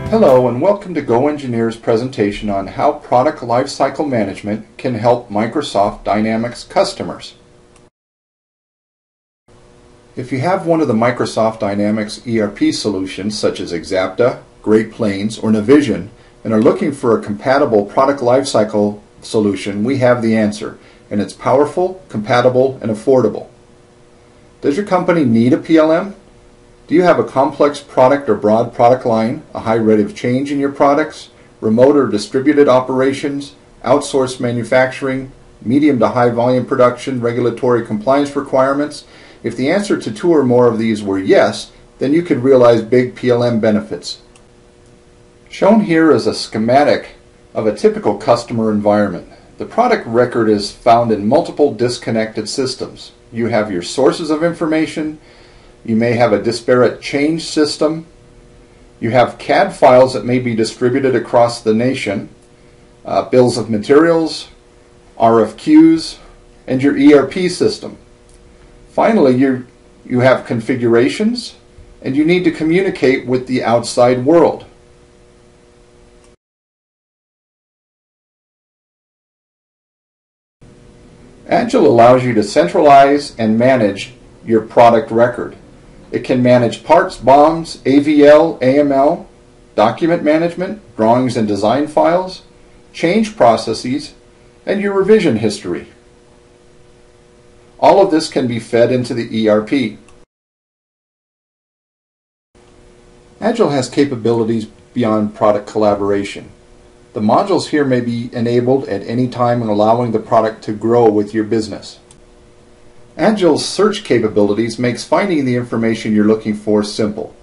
Hello and welcome to GoEngineer's presentation on how Product Lifecycle Management can help Microsoft Dynamics customers. If you have one of the Microsoft Dynamics ERP solutions such as Exapta, Great Plains, or Navision and are looking for a compatible product lifecycle solution, we have the answer, and it's powerful, compatible, and affordable. Does your company need a PLM? Do you have a complex product or broad product line, a high rate of change in your products, remote or distributed operations, outsourced manufacturing, medium to high volume production, regulatory compliance requirements? If the answer to two or more of these were yes, then you could realize big PLM benefits. Shown here is a schematic of a typical customer environment. The product record is found in multiple disconnected systems. You have your sources of information. You may have a disparate change system. You have CAD files that may be distributed across the nation, bills of materials, RFQs, and your ERP system. Finally, you have configurations, and you need to communicate with the outside world. Agile allows you to centralize and manage your product record. It can manage parts, BOMs, AVL, AML, document management, drawings and design files, change processes, and your revision history. All of this can be fed into the ERP. Agile has capabilities beyond product collaboration. The modules here may be enabled at any time and allowing the product to grow with your business. Agile's search capabilities makes finding the information you're looking for simple.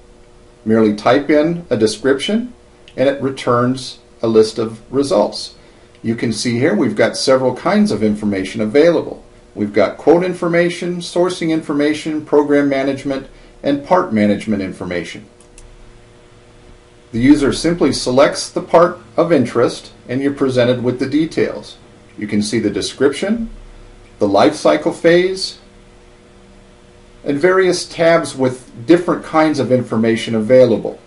Merely type in a description and it returns a list of results. You can see here we've got several kinds of information available. We've got quote information, sourcing information, program management, and part management information. The user simply selects the part of interest and you're presented with the details. You can see the description, the life cycle phase, and various tabs with different kinds of information available.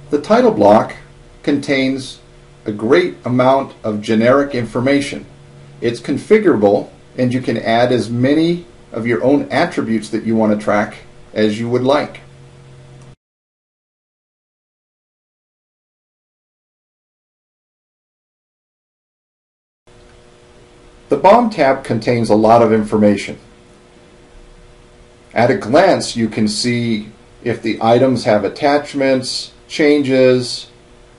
The title block contains a great amount of generic information. It's configurable and you can add as many of your own attributes that you want to track as you would like. The BOM tab contains a lot of information. At a glance, you can see if the items have attachments, changes,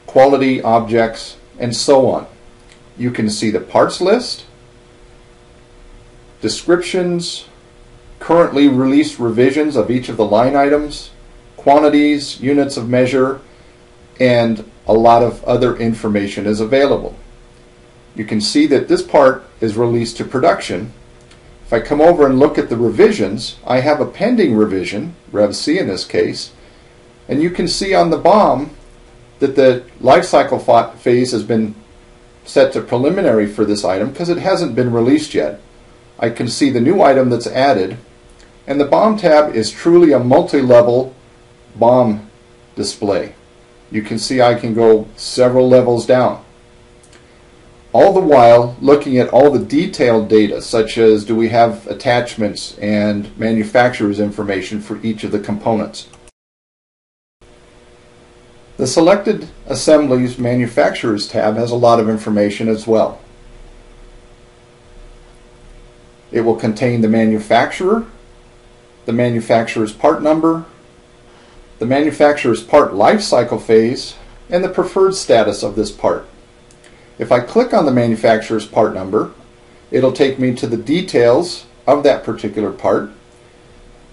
quality objects, and so on. You can see the parts list, descriptions, currently released revisions of each of the line items, quantities, units of measure, and a lot of other information is available. You can see that this part is released to production. If I come over and look at the revisions, I have a pending revision, Rev C in this case, and you can see on the BOM that the lifecycle phase has been set to preliminary for this item because it hasn't been released yet. I can see the new item that's added, and the BOM tab is truly a multi-level BOM display. You can see I can go several levels down. All the while looking at all the detailed data, such as do we have attachments and manufacturer's information for each of the components. The Selected Assemblies Manufacturers tab has a lot of information as well. It will contain the manufacturer, the manufacturer's part number, the manufacturer's part life cycle phase, and the preferred status of this part. If I click on the manufacturer's part number, it'll take me to the details of that particular part.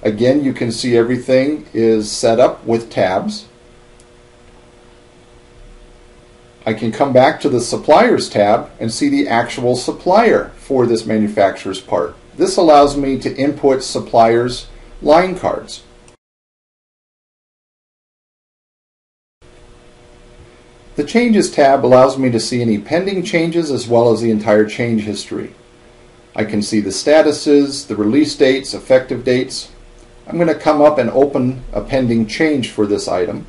Again, you can see everything is set up with tabs. I can come back to the Suppliers tab and see the actual supplier for this manufacturer's part. This allows me to input suppliers' line cards. The Changes tab allows me to see any pending changes as well as the entire change history. I can see the statuses, the release dates, effective dates. I'm going to come up and open a pending change for this item.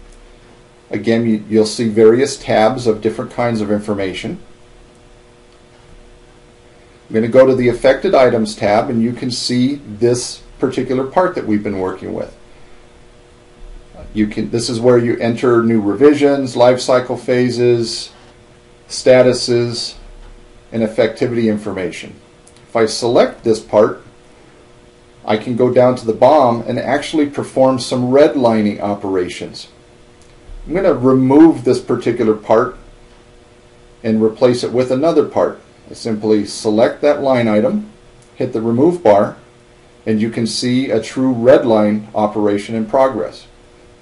Again, you'll see various tabs of different kinds of information. I'm going to go to the Affected Items tab, and you can see this particular part that we've been working with. This is where you enter new revisions, life cycle phases, statuses, and effectivity information. If I select this part, I can go down to the BOM and actually perform some redlining operations. I'm going to remove this particular part and replace it with another part. I simply select that line item, hit the remove bar, and you can see a true redline operation in progress.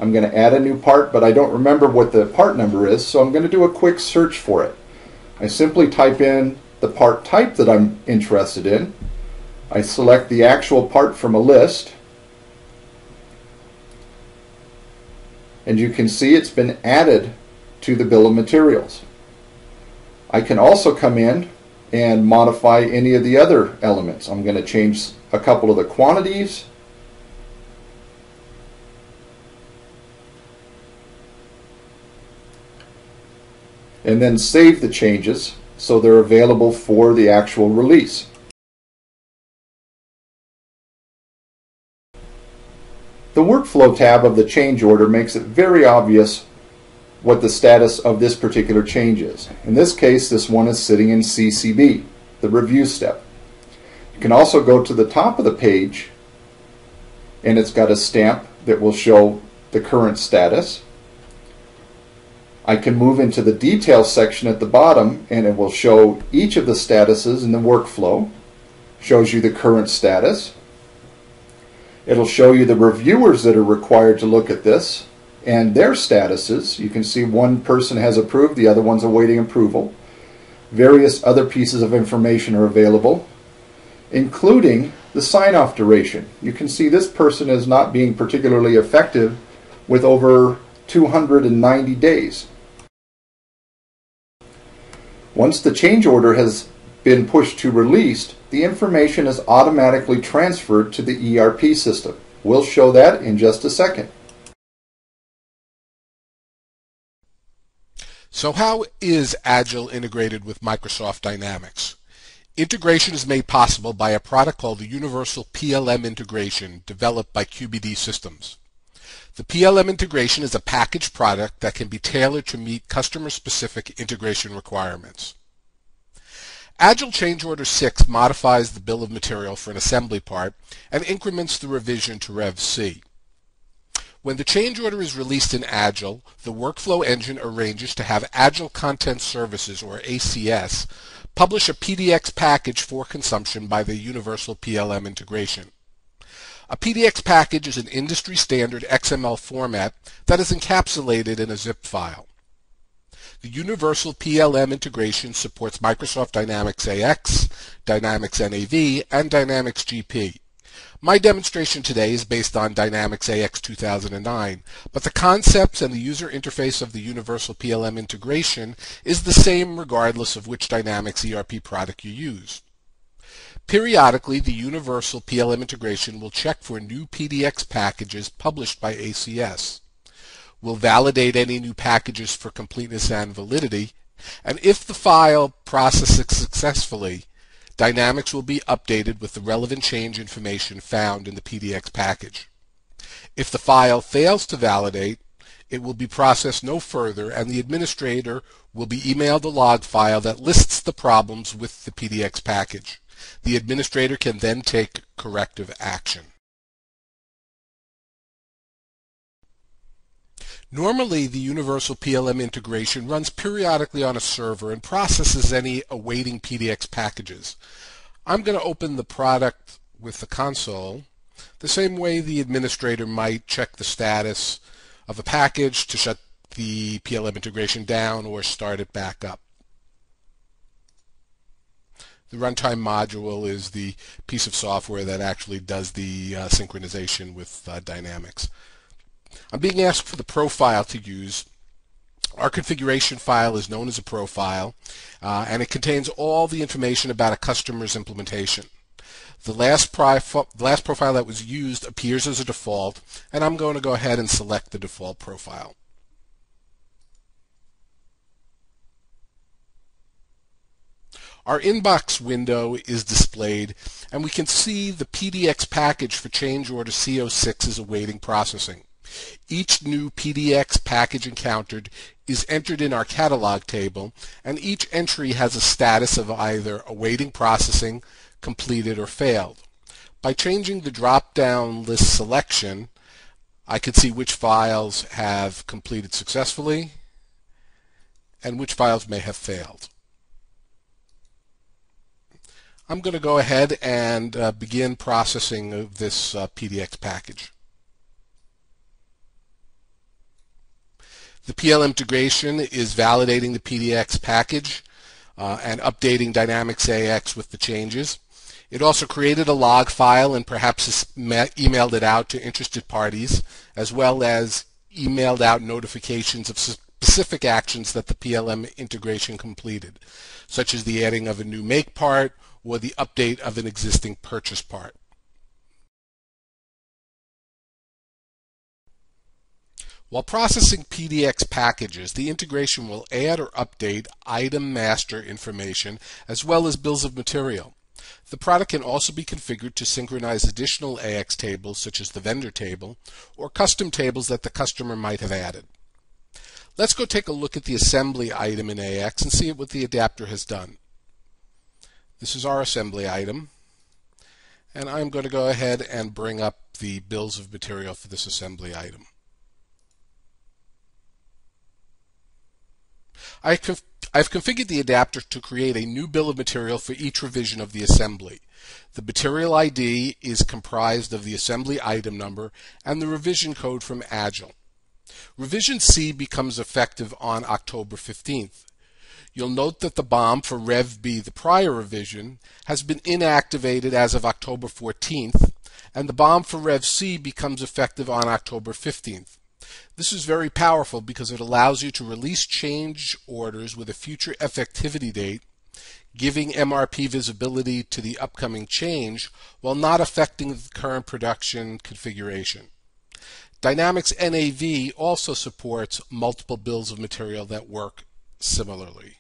I'm going to add a new part, but I don't remember what the part number is, so I'm going to do a quick search for it. I simply type in the part type that I'm interested in. I select the actual part from a list, and you can see it's been added to the bill of materials. I can also come in and modify any of the other elements. I'm going to change a couple of the quantities, and then save the changes so they're available for the actual release. The Workflow tab of the change order makes it very obvious what the status of this particular change is. In this case, this one is sitting in CCB, the review step. You can also go to the top of the page, and it's got a stamp that will show the current status. I can move into the details section at the bottom, and it will show each of the statuses in the workflow. Shows you the current status. It'll show you the reviewers that are required to look at this and their statuses. You can see one person has approved, the other one's awaiting approval. Various other pieces of information are available, including the sign-off duration. You can see this person is not being particularly effective with over 290 days. Once the change order has been pushed to released, the information is automatically transferred to the ERP system. We'll show that in just a second. So how is Agile integrated with Microsoft Dynamics? Integration is made possible by a product called the Universal PLM integration developed by QBD Systems. The PLM integration is a packaged product that can be tailored to meet customer-specific integration requirements. Agile Change Order 6 modifies the bill of material for an assembly part and increments the revision to Rev C. When the change order is released in Agile, the workflow engine arranges to have Agile Content Services, or ACS, publish a PDX package for consumption by the Universal PLM integration. A PDX package is an industry-standard XML format that is encapsulated in a zip file. The Universal PLM integration supports Microsoft Dynamics AX, Dynamics NAV, and Dynamics GP. My demonstration today is based on Dynamics AX 2009, but the concepts and the user interface of the Universal PLM integration is the same regardless of which Dynamics ERP product you use. Periodically, the Universal PLM integration will check for new PDX packages published by ACS. We'll validate any new packages for completeness and validity, and if the file processes successfully, Dynamics will be updated with the relevant change information found in the PDX package. If the file fails to validate, it will be processed no further, and the administrator will be emailed a log file that lists the problems with the PDX package. The administrator can then take corrective action. Normally, the Universal PLM integration runs periodically on a server and processes any awaiting PDX packages. I'm going to open the product with the console the same way the administrator might check the status of a package to shut the PLM integration down or start it back up. The runtime module is the piece of software that actually does the synchronization with Dynamics. I'm being asked for the profile to use. Our configuration file is known as a profile, and it contains all the information about a customer's implementation. The last profile that was used appears as a default, and I'm going to go ahead and select the default profile. Our inbox window is displayed, and we can see the PDX package for change order CO6 is awaiting processing. Each new PDX package encountered is entered in our catalog table, and each entry has a status of either awaiting processing, completed, or failed. By changing the drop-down list selection, I can see which files have completed successfully and which files may have failed. I'm going to go ahead and begin processing of this PDX package. The PLM integration is validating the PDX package and updating Dynamics AX with the changes. It also created a log file and perhaps emailed it out to interested parties, as well as emailed out notifications of specific actions that the PLM integration completed, such as the adding of a new make part or the update of an existing purchase part. While processing PDX packages, the integration will add or update item master information as well as bills of material. The product can also be configured to synchronize additional AX tables such as the vendor table or custom tables that the customer might have added. Let's go take a look at the assembly item in AX and see what the adapter has done. This is our assembly item, and I'm going to go ahead and bring up the bills of material for this assembly item. I've configured the adapter to create a new bill of material for each revision of the assembly. The material ID is comprised of the assembly item number and the revision code from Agile. Revision C becomes effective on October 15th. You'll note that the BOM for Rev B, the prior revision, has been inactivated as of October 14th, and the BOM for Rev C becomes effective on October 15th. This is very powerful because it allows you to release change orders with a future effectivity date, giving MRP visibility to the upcoming change while not affecting the current production configuration. Dynamics NAV also supports multiple bills of material that work similarly.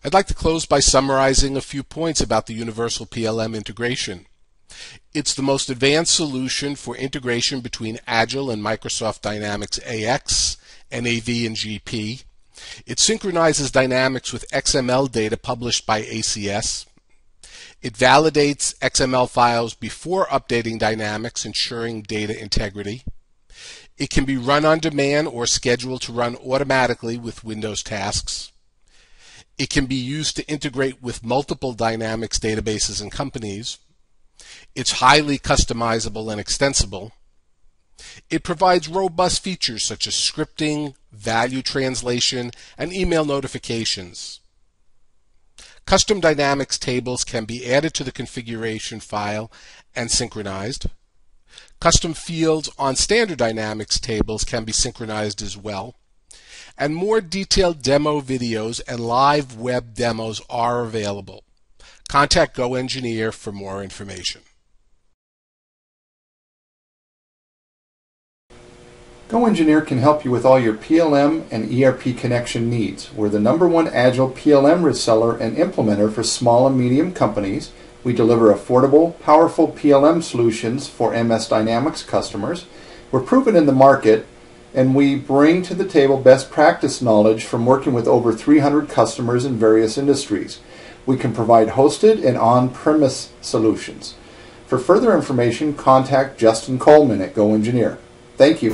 I'd like to close by summarizing a few points about the Universal PLM integration. It's the most advanced solution for integration between Agile and Microsoft Dynamics AX, NAV, and GP. It synchronizes Dynamics with XML data published by ACS. It validates XML files before updating Dynamics, ensuring data integrity. It can be run on demand or scheduled to run automatically with Windows tasks. It can be used to integrate with multiple Dynamics databases and companies. It's highly customizable and extensible. It provides robust features such as scripting, value translation, and email notifications. Custom Dynamics tables can be added to the configuration file and synchronized. Custom fields on standard Dynamics tables can be synchronized as well. And more detailed demo videos and live web demos are available. Contact GoEngineer for more information. GoEngineer can help you with all your PLM and ERP connection needs. We're the #1 Agile PLM reseller and implementer for small and medium companies. We deliver affordable, powerful PLM solutions for MS Dynamics customers. We're proven in the market, and we bring to the table best practice knowledge from working with over 300 customers in various industries. We can provide hosted and on-premise solutions. For further information, contact Justin Coleman at GoEngineer. Thank you.